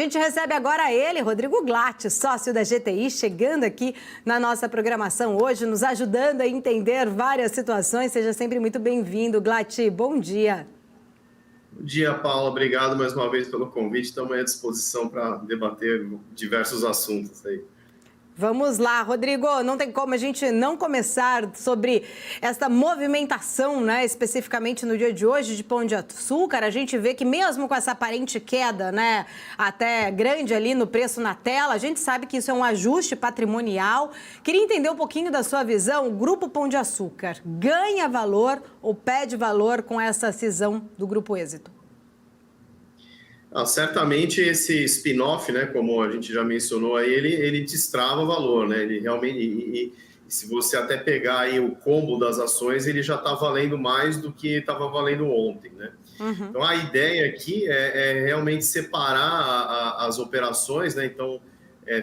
gente recebe agora ele, Rodrigo Glatt, sócio da GTI, chegando aqui na nossa programação hoje, nos ajudando a entender várias situações. Seja sempre muito bem-vindo, Glatt. Bom dia. Bom dia, Paula. Obrigado mais uma vez pelo convite. Estamos à disposição para debater diversos assuntos aí. Vamos lá, Rodrigo, não tem como a gente não começar sobre essa movimentação, né, especificamente no dia de hoje de Pão de Açúcar. A gente vê que mesmo com essa aparente queda, né, até grande ali no preço na tela, a gente sabe que isso é um ajuste patrimonial. Queria entender um pouquinho da sua visão. O Grupo Pão de Açúcar ganha valor ou perde valor com essa cisão do Grupo Êxito? Certamente esse spin-off, né, como a gente já mencionou aí, ele destrava valor, né? Ele realmente, e se você até pegar aí o combo das ações, ele já está valendo mais do que estava valendo ontem, né? Uhum. Então a ideia aqui é realmente separar as operações, né? Então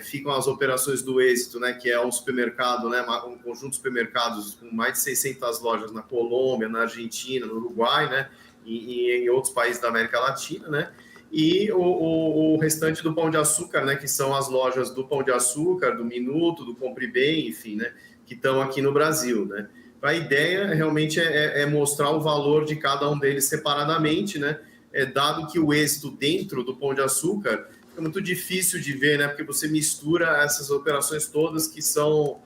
ficam as operações do Êxito, né, que é um supermercado, né, um conjunto de supermercados com mais de 600 lojas na Colômbia, na Argentina, no Uruguai, né, e em outros países da América Latina, né? E o restante do Pão de Açúcar, né, que são as lojas do Pão de Açúcar, do Minuto, do Compre Bem, enfim, né, que estão aqui no Brasil, né. A ideia realmente é mostrar o valor de cada um deles separadamente, né, dado que o êxito dentro do Pão de Açúcar é muito difícil de ver, né, porque você mistura essas operações todas que são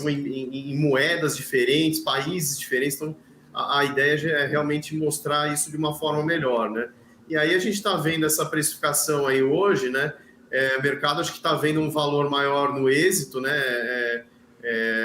em moedas diferentes, países diferentes, então a ideia é realmente mostrar isso de uma forma melhor, né. E aí a gente está vendo essa precificação aí hoje, né? O mercado acho que está vendo um valor maior no Êxito, né?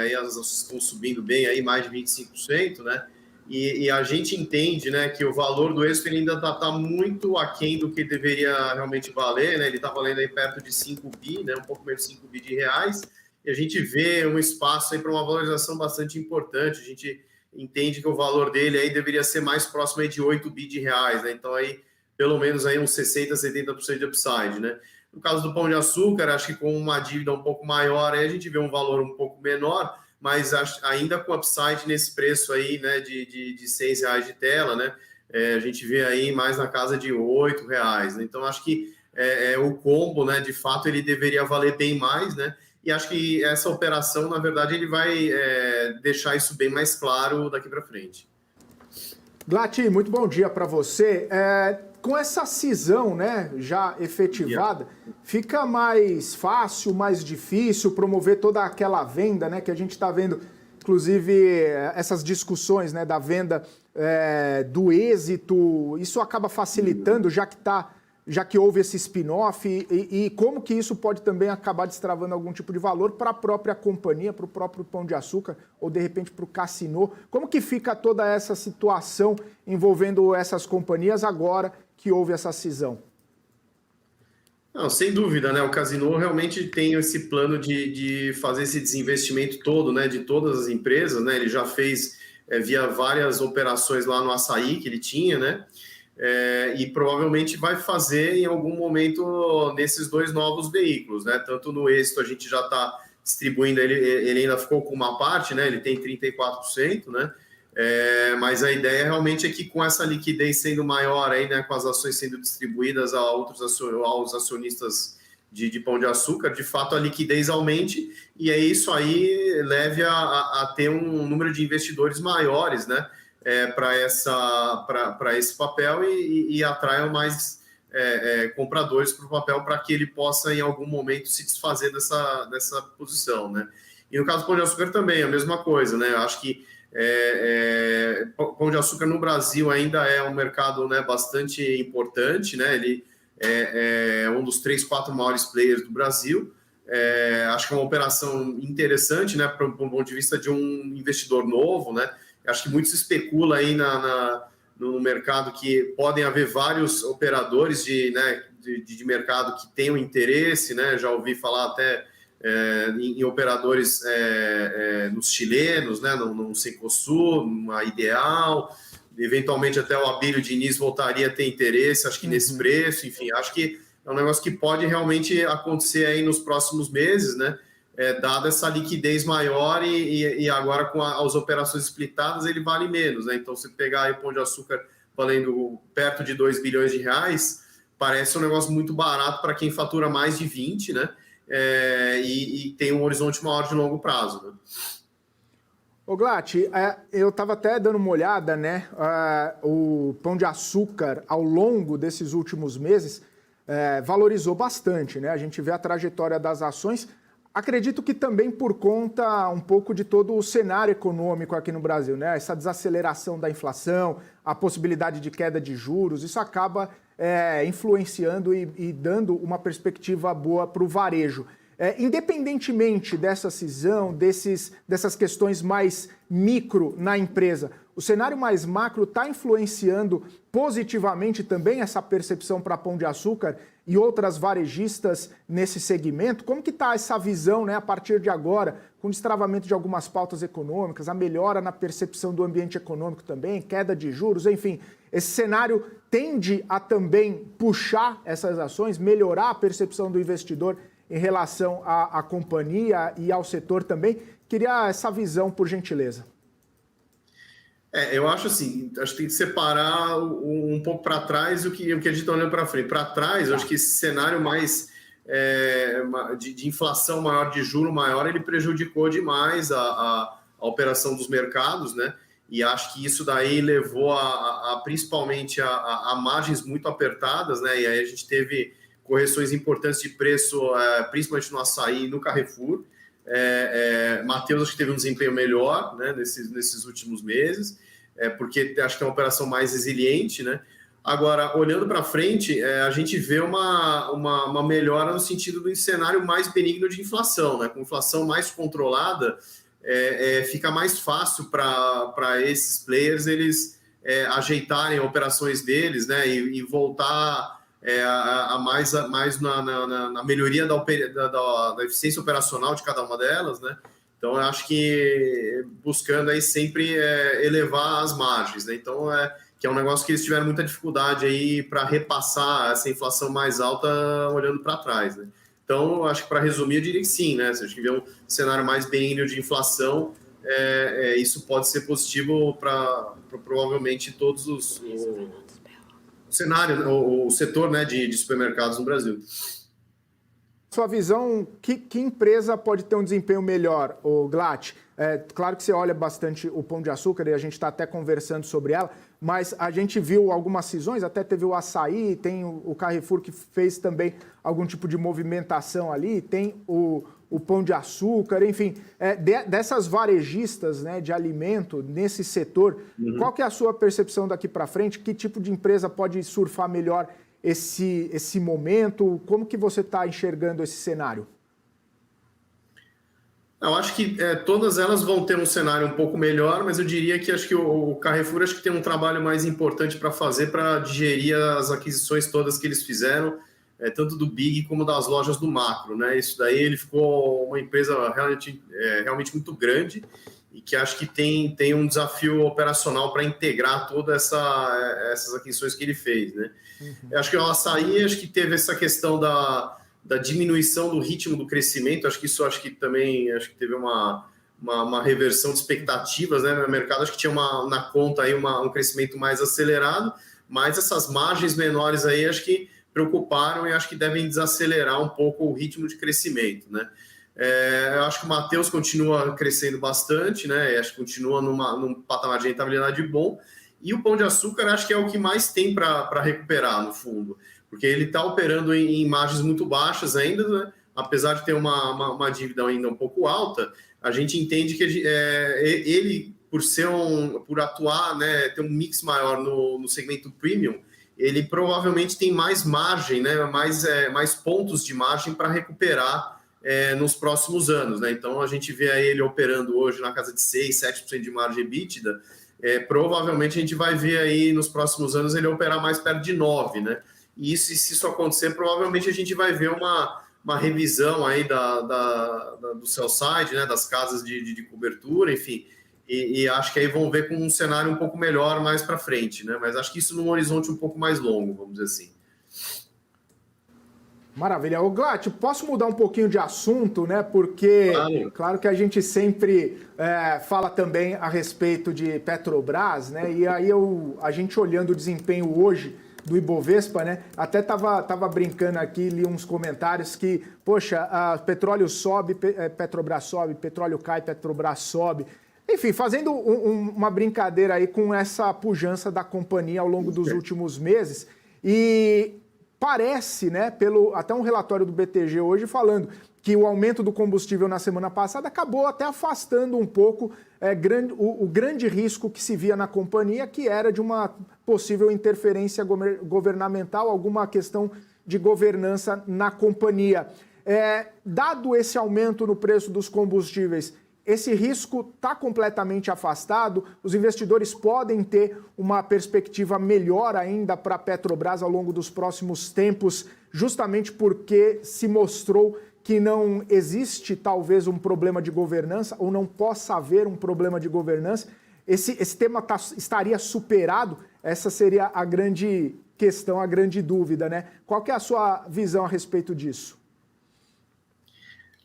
Aí as ações estão subindo bem, aí mais de 25%, né? E a gente entende, né, que o valor do Êxito ele ainda está muito aquém do que deveria realmente valer, né? Ele está valendo aí perto de 5 bi, né? Um pouco menos de 5 bi de reais. E a gente vê um espaço aí para uma valorização bastante importante. A gente entende que o valor dele aí deveria ser mais próximo aí de 8 bi de reais, né? Então aí pelo menos aí uns 60%, 70% de upside, né? No caso do Pão de Açúcar, acho que com uma dívida um pouco maior, aí a gente vê um valor um pouco menor, mas ainda com upside nesse preço aí, né, de R$6 de tela, né? A gente vê aí mais na casa de R$8, né? Então, acho que o combo, né, de fato, ele deveria valer bem mais, né? E acho que essa operação, na verdade, ele vai deixar isso bem mais claro daqui para frente. Glatt, muito bom dia para você. Com essa cisão, né, já efetivada, fica mais fácil, mais difícil promover toda aquela venda, né, que a gente está vendo, inclusive, essas discussões, né, da venda do Êxito. Isso acaba facilitando, já que houve esse spin-off, e como que isso pode também acabar destravando algum tipo de valor para a própria companhia, para o próprio Pão de Açúcar, ou de repente para o Casino. Como que fica toda essa situação envolvendo essas companhias agora que houve essa cisão? Não, sem dúvida, né? O Casino realmente tem esse plano de fazer esse desinvestimento todo, né, de todas as empresas, né? Ele já fez via várias operações lá no Açaí que ele tinha, né? E provavelmente vai fazer em algum momento nesses dois novos veículos, né? Tanto no Êxito a gente já está distribuindo, ele ainda ficou com uma parte, né? Ele tem 34%, né? Mas a ideia realmente é que com essa liquidez sendo maior aí, né? Com as ações sendo distribuídas aos acionistas de Pão de Açúcar, de fato a liquidez aumente e é isso aí leve a ter um número de investidores maiores, né? Para esse papel e atraiam mais compradores para o papel para que ele possa, em algum momento, se desfazer dessa posição, né? E no caso do Pão de Açúcar também, a mesma coisa, né? Eu acho que Pão de Açúcar no Brasil ainda é um mercado, né, bastante importante, né? Ele é um dos 3, 4 maiores players do Brasil. Acho que é uma operação interessante, né, para um ponto de vista de um investidor novo, né? Acho que muito se especula aí no mercado que podem haver vários operadores de mercado que tenham interesse, né? Já ouvi falar até em operadores nos chilenos, né? No Cencosud, numa Ideal, eventualmente até o Abílio Diniz voltaria a ter interesse, acho que nesse preço, enfim, acho que é um negócio que pode realmente acontecer aí nos próximos meses, né? Dada essa liquidez maior e agora com as operações splitadas ele vale menos, né? Então, se pegar aí o Pão de Açúcar valendo perto de 2 bilhões de reais, parece um negócio muito barato para quem fatura mais de 20, né? E tem um horizonte maior de longo prazo, né? Ô, Glatt, eu estava até dando uma olhada, né? O Pão de Açúcar, ao longo desses últimos meses, valorizou bastante, né? A gente vê a trajetória das ações. Acredito que também por conta um pouco de todo o cenário econômico aqui no Brasil, né? Essa desaceleração da inflação, a possibilidade de queda de juros, isso acaba influenciando e dando uma perspectiva boa para o varejo. Independentemente dessa cisão, dessas questões mais micro na empresa, o cenário mais macro está influenciando positivamente também essa percepção para Pão de Açúcar e outras varejistas nesse segmento? Como que está essa visão, né, a partir de agora, com o destravamento de algumas pautas econômicas, a melhora na percepção do ambiente econômico também, queda de juros, enfim, esse cenário tende a também puxar essas ações, melhorar a percepção do investidor em relação à companhia e ao setor também. Queria essa visão, por gentileza. Eu acho assim, acho que tem que separar um pouco para trás o que a gente está olhando para frente. Para trás, eu acho que esse cenário mais de inflação maior, de juro maior, ele prejudicou demais a operação dos mercados, né? E acho que isso daí levou principalmente a margens muito apertadas, né? E aí a gente teve correções importantes de preço, principalmente no açaí e no Carrefour. Mateus acho que teve um desempenho melhor, né, nesses últimos meses, porque acho que é uma operação mais resiliente, né? Agora, olhando para frente, a gente vê uma melhora no sentido do cenário mais benigno de inflação, né? Com inflação mais controlada, fica mais fácil para esses players eles ajeitarem operações deles, né? E voltar mais na melhoria da eficiência operacional de cada uma delas, né? Então, eu acho que buscando aí sempre elevar as margens, né? Então, que é um negócio que eles tiveram muita dificuldade aí para repassar essa inflação mais alta olhando para trás, né? Então, eu acho que para resumir, eu diria que sim, né? Se a gente tiver um cenário mais benigno de inflação, isso pode ser positivo para provavelmente todos o setor, né, de supermercados no Brasil. Sua visão, que empresa pode ter um desempenho melhor, o Glatt? Claro que você olha bastante o Pão de Açúcar e a gente está até conversando sobre ela, mas a gente viu algumas cisões, até teve o açaí, tem o Carrefour que fez também algum tipo de movimentação ali, tem o Pão de Açúcar, enfim, dessas varejistas, né, de alimento nesse setor, qual que é a sua percepção daqui para frente? Que tipo de empresa pode surfar melhor esse momento? Como que você está enxergando esse cenário? Eu acho que todas elas vão ter um cenário um pouco melhor, mas eu diria que acho que o Carrefour acho que tem um trabalho mais importante para fazer para digerir as aquisições todas que eles fizeram, tanto do Big como das lojas do Macro, né? Isso daí ele ficou uma empresa realmente muito grande e que acho que tem um desafio operacional para integrar todas essas aquisições que ele fez, né? Eu acho que o açaí acho que teve essa questão da diminuição do ritmo do crescimento, acho que também teve uma reversão de expectativas, né, no mercado, acho que tinha na conta aí um crescimento mais acelerado, mas essas margens menores aí acho que preocuparam e acho que devem desacelerar um pouco o ritmo de crescimento, né. Eu acho que o Mateus continua crescendo bastante, né, acho que continua num patamar de rentabilidade bom, e o Pão de Açúcar acho que é o que mais tem para recuperar, no fundo, porque ele está operando em margens muito baixas ainda, né? Apesar de ter uma dívida ainda um pouco alta, a gente entende que ele por atuar, né, ter um mix maior no segmento premium, ele provavelmente tem mais margem, né, mais pontos de margem para recuperar nos próximos anos, né? Então a gente vê ele operando hoje na casa de 6, 7% de margem EBITDA, provavelmente a gente vai ver aí nos próximos anos ele operar mais perto de 9%, né? E se isso acontecer, provavelmente a gente vai ver uma revisão aí do sell side, né, das casas de cobertura, enfim, e acho que aí vão ver com um cenário um pouco melhor mais para frente, né? Mas acho que isso num horizonte um pouco mais longo, vamos dizer assim. Maravilha. Ô, Glatt, posso mudar um pouquinho de assunto, né? Porque, claro que a gente sempre fala também a respeito de Petrobras, né? E aí a gente olhando o desempenho hoje do Ibovespa, né? Até tava brincando aqui, li uns comentários que, poxa, petróleo sobe, Petrobras sobe, petróleo cai, Petrobras sobe. Enfim, fazendo uma brincadeira aí com essa pujança da companhia ao longo dos últimos meses. E parece, né, até um relatório do BTG hoje falando que o aumento do combustível na semana passada acabou até afastando um pouco o grande risco que se via na companhia, que era de uma possível interferência governamental, alguma questão de governança na companhia. Dado esse aumento no preço dos combustíveis, esse risco está completamente afastado? Os investidores podem ter uma perspectiva melhor ainda para a Petrobras ao longo dos próximos tempos, justamente porque se mostrou que não existe talvez um problema de governança ou não possa haver um problema de governança? Esse tema estaria superado? Essa seria a grande questão, a grande dúvida, né? Qual que é a sua visão a respeito disso?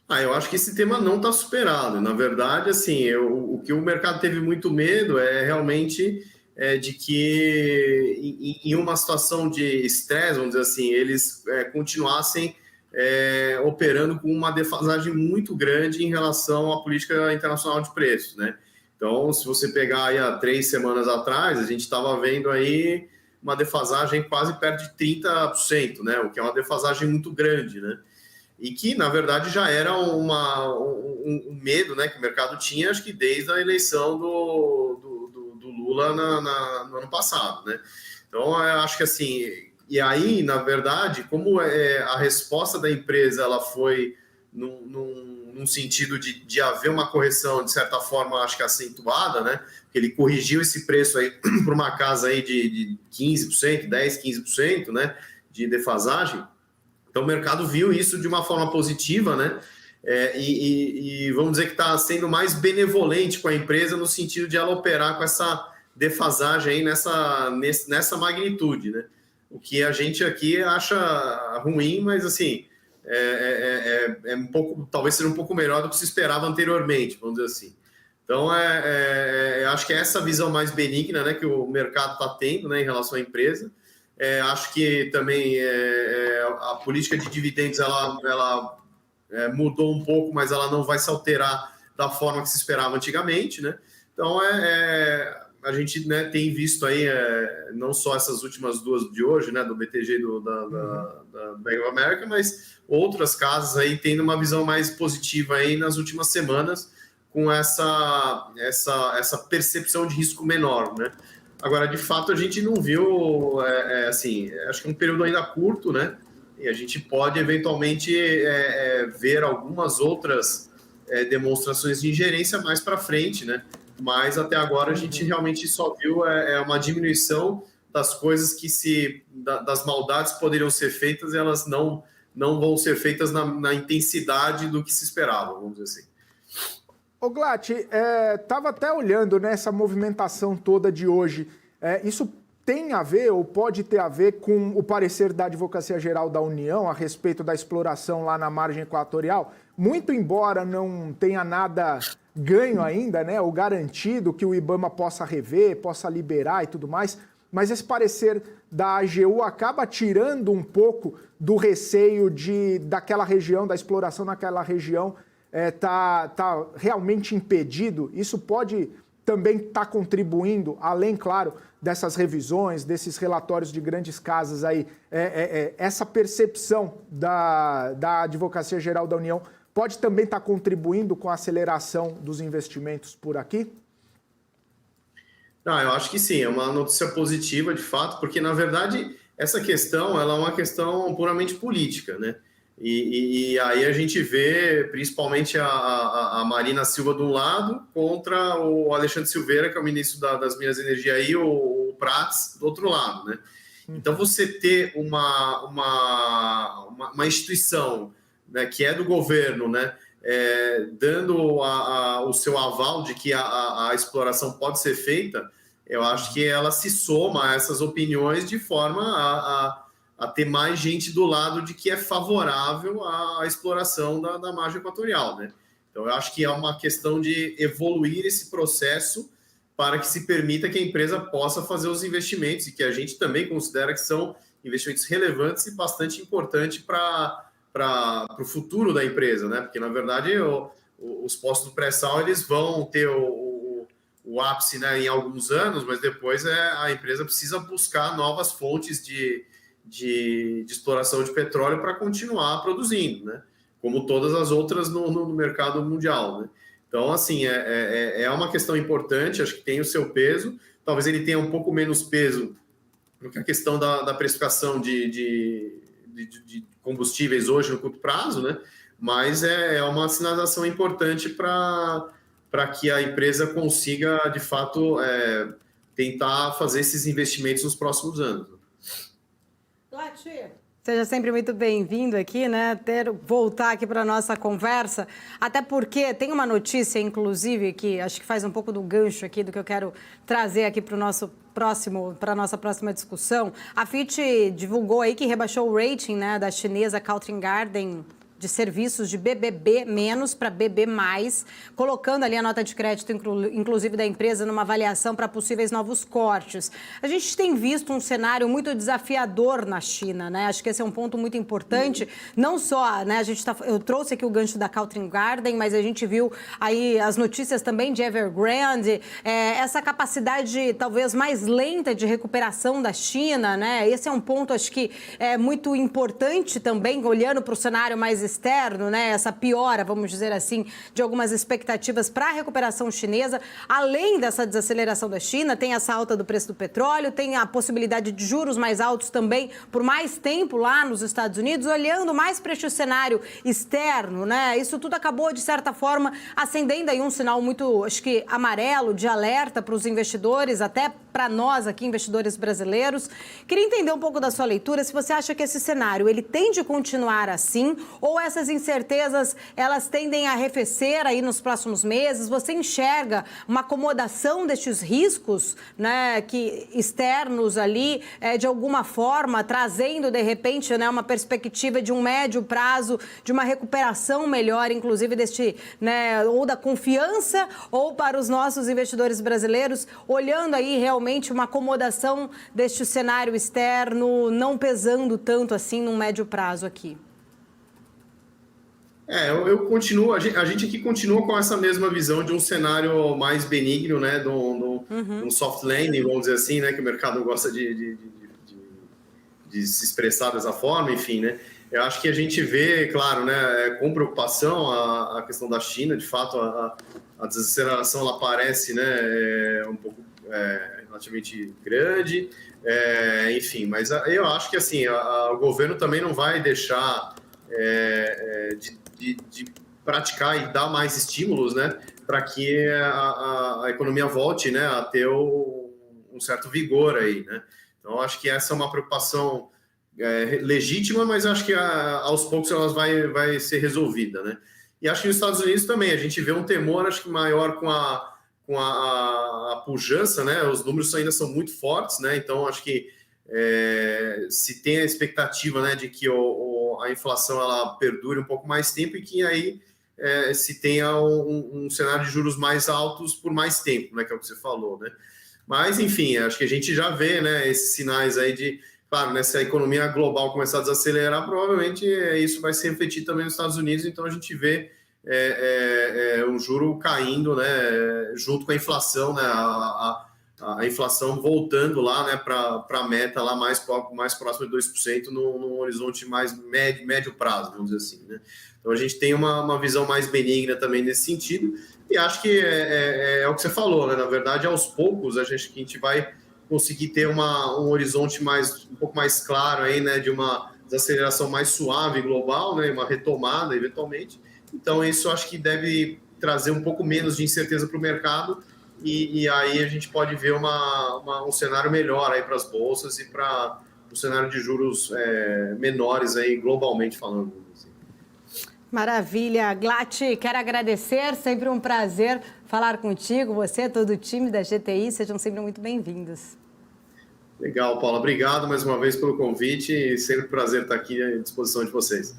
Eu acho que esse tema não está superado. Na verdade, assim, o que o mercado teve muito medo é realmente de que em uma situação de estresse, vamos dizer assim, eles continuassem operando com uma defasagem muito grande em relação à política internacional de preços, né? Então, se você pegar aí há 3 semanas atrás, a gente estava vendo aí uma defasagem quase perto de 30%, né? O que é uma defasagem muito grande, né? E que, na verdade, já era um medo, né, que o mercado tinha, acho que desde a eleição do Lula no ano passado, né? Então, eu acho que assim... E aí, na verdade, como a resposta da empresa ela foi num sentido de haver uma correção, de certa forma, acho que acentuada, né? Ele corrigiu esse preço aí para uma casa aí de 15%, 10%, 15%, né, de defasagem. Então, o mercado viu isso de uma forma positiva, né? E vamos dizer que está sendo mais benevolente com a empresa no sentido de ela operar com essa defasagem aí nessa magnitude, né? O que a gente aqui acha ruim, mas assim um pouco, talvez seja um pouco melhor do que se esperava anteriormente, vamos dizer assim. Então, acho que é essa visão mais benigna, né, que o mercado está tendo, né, em relação à empresa. Acho que também a política de dividendos ela mudou um pouco, mas ela não vai se alterar da forma que se esperava antigamente, né? Então, a gente, né, tem visto aí não só essas últimas duas de hoje, né, do BTG e da Bank of America, mas outras casas aí tendo uma visão mais positiva aí nas últimas semanas, com essa percepção de risco menor, né? Agora, de fato, a gente não viu, assim, acho que é um período ainda curto, né? E a gente pode, eventualmente, ver algumas outras demonstrações de ingerência mais para frente, né? Mas, até agora, a gente realmente só viu uma diminuição das coisas das maldades que poderiam ser feitas, e elas não vão ser feitas na intensidade do que se esperava, vamos dizer assim. Ô Glatt, estava até olhando nessa movimentação toda de hoje. Isso tem a ver ou pode ter a ver com o parecer da Advocacia Geral da União a respeito da exploração lá na margem equatorial? Muito embora não tenha nada ganho ainda, né, ou garantido que o IBAMA possa rever, possa liberar e tudo mais, mas esse parecer da AGU acaba tirando um pouco do receio daquela região, da exploração naquela região, tá realmente impedido. Isso pode também estar contribuindo, além, claro, dessas revisões, desses relatórios de grandes casas aí, essa percepção da Advocacia Geral da União pode também estar contribuindo com a aceleração dos investimentos por aqui? Eu acho que sim, é uma notícia positiva, de fato, porque, na verdade, essa questão ela é uma questão puramente política, né? E aí a gente vê principalmente a Marina Silva de um lado contra o Alexandre Silveira, que é o ministro das Minas e Energia, e o Prats do outro lado, né? Então, você ter uma instituição, né, que é do governo, né, dando o seu aval de que a exploração pode ser feita, eu acho que ela se soma a essas opiniões de forma a ter mais gente do lado de que é favorável à exploração da margem equatorial, né? Então, eu acho que é uma questão de evoluir esse processo para que se permita que a empresa possa fazer os investimentos, e que a gente também considera que são investimentos relevantes e bastante importantes para o futuro da empresa, né? Porque, na verdade, os postos do pré-sal eles vão ter o ápice, né, em alguns anos, mas depois a empresa precisa buscar novas fontes de exploração de petróleo para continuar produzindo, né? Como todas as outras no mercado mundial, né? Então, assim, é uma questão importante, acho que tem o seu peso, talvez ele tenha um pouco menos peso do que a questão da precificação de combustíveis hoje no curto prazo, né? Mas é uma sinalização importante para que a empresa consiga, de fato, tentar fazer esses investimentos nos próximos anos. Seja sempre muito bem-vindo aqui, né? Voltar aqui para a nossa conversa, até porque tem uma notícia, inclusive, que acho que faz um pouco do gancho aqui do que eu quero trazer aqui para a nossa próxima discussão. A Fitch divulgou aí que rebaixou o rating, né, da chinesa Country Garden de serviços de BBB- para BB+, colocando ali a nota de crédito, inclusive da empresa, numa avaliação para possíveis novos cortes. A gente tem visto um cenário muito desafiador na China, né? Acho que esse é um ponto muito importante. Não só, né? Eu trouxe aqui o gancho da Country Garden, mas a gente viu aí as notícias também de Evergrande, essa capacidade talvez mais lenta de recuperação da China, né? Esse é um ponto, acho que é muito importante também, olhando para o cenário mais externo, né, essa piora, vamos dizer assim, de algumas expectativas para a recuperação chinesa. Além dessa desaceleração da China, tem essa alta do preço do petróleo, tem a possibilidade de juros mais altos também por mais tempo lá nos Estados Unidos, olhando mais para este cenário externo, né? Isso tudo acabou, de certa forma, acendendo aí um sinal muito, acho que, amarelo, de alerta para os investidores, até para nós aqui, investidores brasileiros. Queria entender um pouco da sua leitura, se você acha que esse cenário, ele tende a continuar assim, ou essas incertezas, elas tendem a arrefecer aí nos próximos meses? Você enxerga uma acomodação destes riscos, né, externos ali, de alguma forma, trazendo, de repente, né, uma perspectiva de um médio prazo, de uma recuperação melhor, inclusive, né, ou da confiança, ou para os nossos investidores brasileiros, olhando aí realmente uma acomodação deste cenário externo, não pesando tanto assim num médio prazo aqui? Eu continuo, a gente aqui continua com essa mesma visão de um cenário mais benigno, né, de um soft landing, vamos dizer assim, né, que o mercado gosta de se expressar dessa forma, enfim, né. Eu acho que a gente vê, claro, né, com preocupação a questão da China, de fato, a desaceleração, ela parece, né, um pouco relativamente grande, enfim, mas eu acho que, assim, o governo também não vai deixar de praticar e dar mais estímulos, né, para que a economia volte, né, a ter um certo vigor aí, né. Então, acho que essa é uma preocupação legítima, mas acho que aos poucos ela vai ser resolvida, né. E acho que nos Estados Unidos também a gente vê um temor, acho que maior com a pujança, né, os números ainda são muito fortes, né, então acho que se tem a expectativa, né, de que a inflação ela perdure um pouco mais tempo e que aí se tenha um cenário de juros mais altos por mais tempo, né, que é o que você falou, né. Mas, enfim, acho que a gente já vê, né, esses sinais aí de, claro, né, se a economia global começar a desacelerar, provavelmente isso vai se refletir também nos Estados Unidos, então a gente vê o juro caindo, né, junto com a inflação, né, a inflação voltando lá, né, para a meta lá mais próxima de 2% num horizonte mais médio prazo, vamos dizer assim, né? Então a gente tem uma visão mais benigna também nesse sentido, e acho que é o que você falou, né? Na verdade, aos poucos a gente vai conseguir ter um horizonte um pouco mais claro aí, né, de uma desaceleração mais suave global, né, uma retomada eventualmente. Então isso acho que deve trazer um pouco menos de incerteza para o mercado. E aí a gente pode ver um cenário melhor aí para as bolsas e para um cenário de juros menores aí globalmente falando. Assim. Maravilha. Glati, quero agradecer, sempre um prazer falar contigo, você, todo o time da GTI, sejam sempre muito bem-vindos. Legal, Paula, obrigado mais uma vez pelo convite e sempre um prazer estar aqui à disposição de vocês.